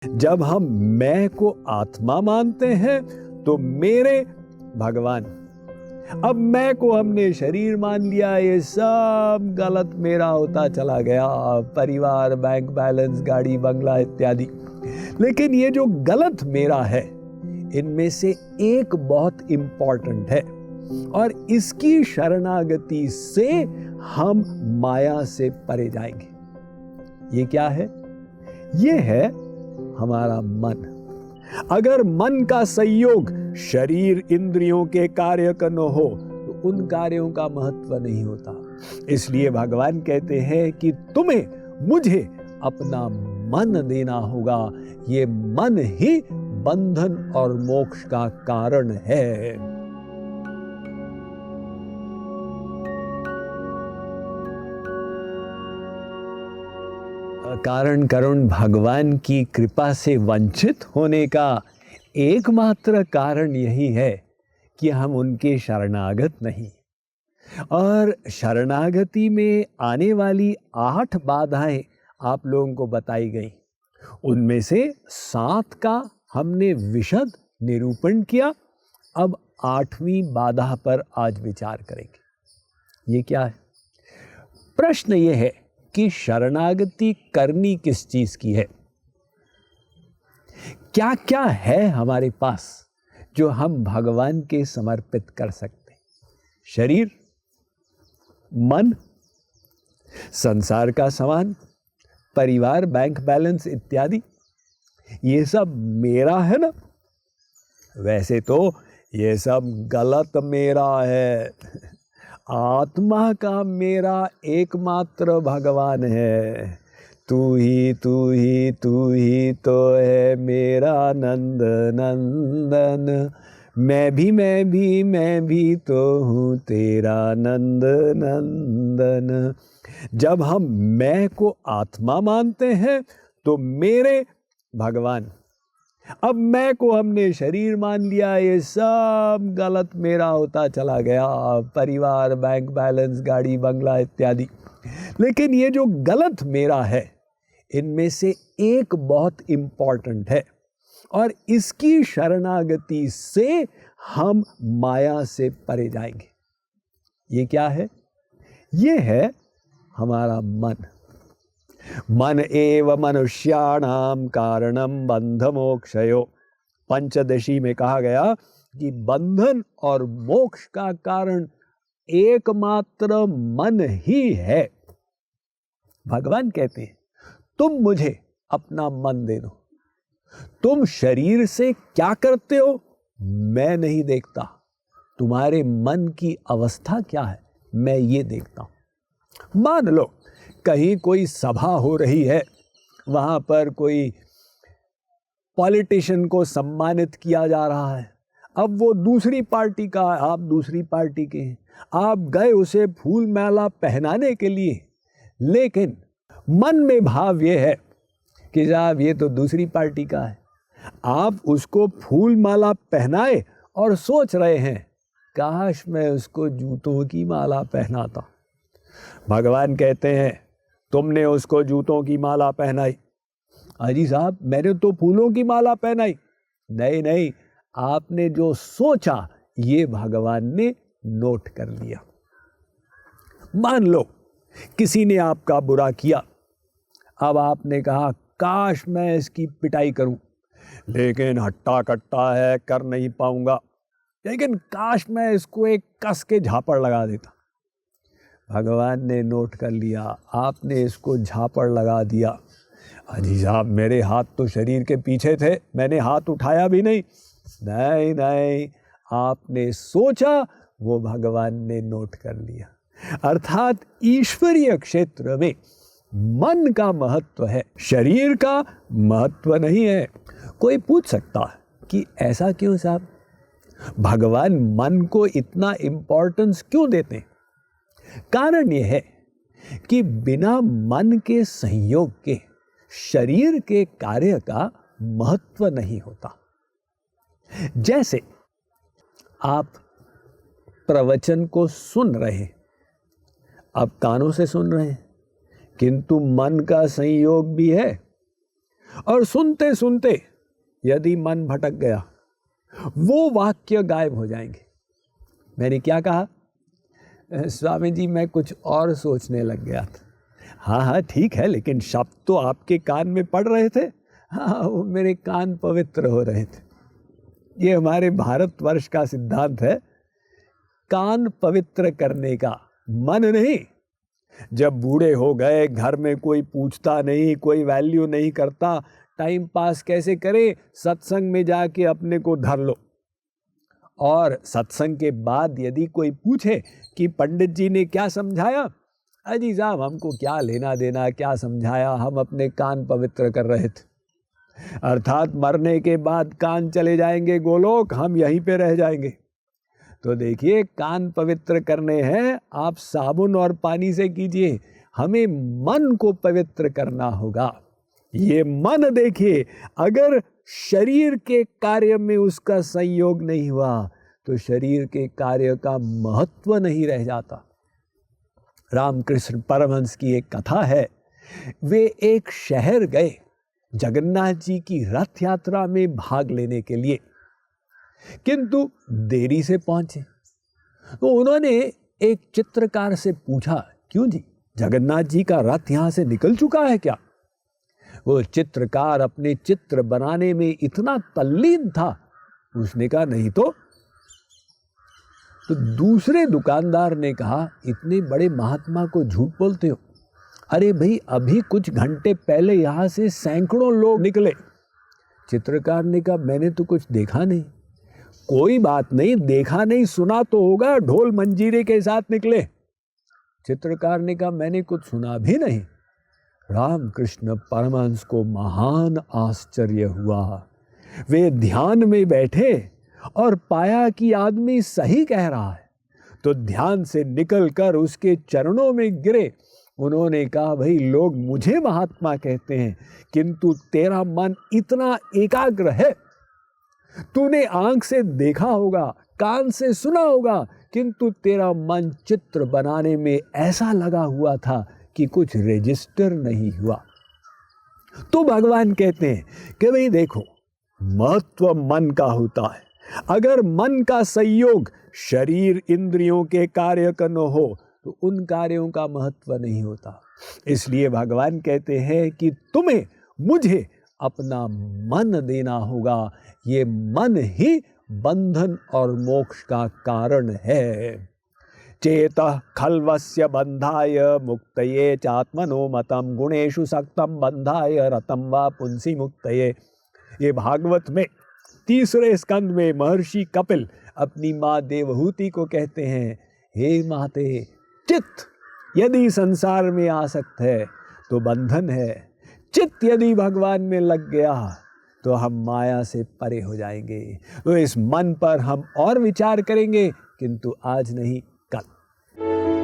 जब हम मैं को आत्मा मानते हैं तो मेरे भगवान, अब मैं को हमने शरीर मान लिया, ये सब गलत मेरा होता चला गया, परिवार, बैंक बैलेंस, गाड़ी, बंगला इत्यादि। लेकिन ये जो गलत मेरा है, इनमें से एक बहुत इंपॉर्टेंट है और इसकी शरणागति से हम माया से परे जाएंगे। ये क्या है? ये है हमारा मन। अगर मन का संयोग शरीर इंद्रियों के कार्य का न हो तो उन कार्यों का महत्व नहीं होता। इसलिए भगवान कहते हैं कि तुम्हें मुझे अपना मन देना होगा। ये मन ही बंधन और मोक्ष का कारण है। कारण करुण भगवान की कृपा से वंचित होने का एकमात्र कारण यही है कि हम उनके शरणागत नहीं। और शरणागति में आने वाली 8 बाधाएं आप लोगों को बताई गई। उनमें से 7 का हमने विशद निरूपण किया। अब 8वीं बाधा पर आज विचार करेंगे। ये क्या है? प्रश्न ये है कि शरणागति करनी किस चीज की है? क्या क्या है हमारे पास जो हम भगवान के समर्पित कर सकते? शरीर, मन, संसार का सामान, परिवार, बैंक बैलेंस इत्यादि, ये सब मेरा है ना? वैसे तो ये सब गलत मेरा है। आत्मा का मेरा एकमात्र भगवान है। तू ही तू ही तू ही तो है मेरा नंद नंदन। मैं भी तो हूँ तेरा नंद नंदन। जब हम मैं को आत्मा मानते हैं तो मेरे भगवान, अब मैं को हमने शरीर मान लिया, ये सब गलत मेरा होता चला गया, परिवार, बैंक बैलेंस, गाड़ी, बंगला इत्यादि। लेकिन ये जो गलत मेरा है, इनमें से एक बहुत इंपॉर्टेंट है और इसकी शरणागति से हम माया से परे जाएंगे। ये क्या है? ये है हमारा मन। मन एव मनुष्याणाम कारणम बंध मोक्षयो। पंचदशी में कहा गया कि बंधन और मोक्ष का कारण एकमात्र मन ही है। भगवान कहते हैं तुम मुझे अपना मन दे दो। तुम शरीर से क्या करते हो मैं नहीं देखता, तुम्हारे मन की अवस्था क्या है मैं ये देखता हूं। मान लो कहीं कोई सभा हो रही है, वहां पर कोई पॉलिटिशियन को सम्मानित किया जा रहा है। अब वो दूसरी पार्टी का है, आप दूसरी पार्टी के हैं। आप गए उसे फूल माला पहनाने के लिए, लेकिन मन में भाव ये है कि साहब ये तो दूसरी पार्टी का है। आप उसको फूल माला पहनाए और सोच रहे हैं काश मैं उसको जूतों की माला पहनाता। भगवान कहते हैं तुमने उसको जूतों की माला पहनाई। अजी साहब मैंने तो फूलों की माला पहनाई। नहीं नहीं, आपने जो सोचा ये भगवान ने नोट कर लिया। मान लो किसी ने आपका बुरा किया, अब आपने कहा काश मैं इसकी पिटाई करूं, लेकिन हट्टा कट्टा है कर नहीं पाऊंगा, लेकिन काश मैं इसको एक कस के झापड़ लगा देता। भगवान ने नोट कर लिया, आपने इसको झापड़ लगा दिया। अजी साहब मेरे हाथ तो शरीर के पीछे थे, मैंने हाथ उठाया भी नहीं। नहीं नहीं, आपने सोचा वो भगवान ने नोट कर लिया। अर्थात ईश्वरीय क्षेत्र में मन का महत्व है, शरीर का महत्व नहीं है। कोई पूछ सकता है कि ऐसा क्यों साहब, भगवान मन को इतना इंपॉर्टेंस क्यों देते हैं? कारण यह है कि बिना मन के संयोग के शरीर के कार्य का महत्व नहीं होता। जैसे आप प्रवचन को सुन रहे हैं, आप कानों से सुन रहे हैं, किंतु मन का संयोग भी है। और सुनते सुनते यदि मन भटक गया, वो वाक्य गायब हो जाएंगे। मैंने क्या कहा? स्वामी जी मैं कुछ और सोचने लग गया था। हाँ हाँ ठीक है, लेकिन शब्द तो आपके कान में पड़ रहे थे। हाँ, वो मेरे कान पवित्र हो रहे थे। ये हमारे भारतवर्ष का सिद्धांत है, कान पवित्र करने का, मन नहीं। जब बूढ़े हो गए, घर में कोई पूछता नहीं, कोई वैल्यू नहीं करता, टाइम पास कैसे करें? सत्संग में जाके अपने को धर लो। और सत्संग के बाद यदि कोई पूछे कि पंडित जी ने क्या समझाया, अजी साहब हमको क्या लेना देना, क्या समझाया, हम अपने कान पवित्र कर रहे थे। अर्थात मरने के बाद कान चले जाएंगे गोलोक, हम यहीं पे रह जाएंगे। तो देखिए, कान पवित्र करने हैं, आप साबुन और पानी से कीजिए, हमें मन को पवित्र करना होगा। ये मन देखिए, अगर शरीर के कार्य में उसका संयोग नहीं हुआ तो शरीर के कार्य का महत्व नहीं रह जाता। रामकृष्ण परमहंस की एक कथा है, वे एक शहर गए जगन्नाथ जी की रथ यात्रा में भाग लेने के लिए, किंतु देरी से पहुंचे। तो उन्होंने एक चित्रकार से पूछा, क्यों जी, जगन्नाथ जी का रथ यहां से निकल चुका है क्या? वो चित्रकार अपने चित्र बनाने में इतना तल्लीन था, उसने कहा नहीं तो दूसरे दुकानदार ने कहा, इतने बड़े महात्मा को झूठ बोलते हो? अरे भाई, अभी कुछ घंटे पहले यहां से सैकड़ों लोग निकले। चित्रकार ने कहा, मैंने तो कुछ देखा नहीं। कोई बात नहीं, देखा नहीं सुना तो होगा, ढोल मंजीरे के साथ निकले। चित्रकार ने कहा, मैंने कुछ सुना भी नहीं। रामकृष्ण परमहंस को महान आश्चर्य हुआ। वे ध्यान में बैठे और पाया कि आदमी सही कह रहा है, तो ध्यान से निकलकर उसके चरणों में गिरे। उन्होंने कहा, भाई लोग मुझे महात्मा कहते हैं, किंतु तेरा मन इतना एकाग्र है, तूने आंख से देखा होगा, कान से सुना होगा, किंतु तेरा मन चित्र बनाने में ऐसा लगा हुआ था कि कुछ रजिस्टर नहीं हुआ। तो भगवान कहते हैं कि भाई देखो, महत्व मन का होता है। अगर मन का संयोग शरीर इंद्रियों के कार्य का न हो तो उन कार्यों का महत्व नहीं होता। इसलिए भगवान कहते हैं कि तुम्हें मुझे अपना मन देना होगा। ये मन ही बंधन और मोक्ष का कारण है। चेतः खल्वस्य बंधाय मुक्तये चात्मनो मतम गुणेषु सक्तम बंधाय रतम वा पुंसी मुक्तये। ये भागवत में 3रे स्कंद में महर्षि कपिल अपनी माँ देवहूति को कहते हैं, हे माते, चित्त यदि संसार में आसक्त है तो बंधन है, चित्त यदि भगवान में लग गया तो हम माया से परे हो जाएंगे। तो इस मन पर हम और विचार करेंगे, किंतु आज नहीं, कल।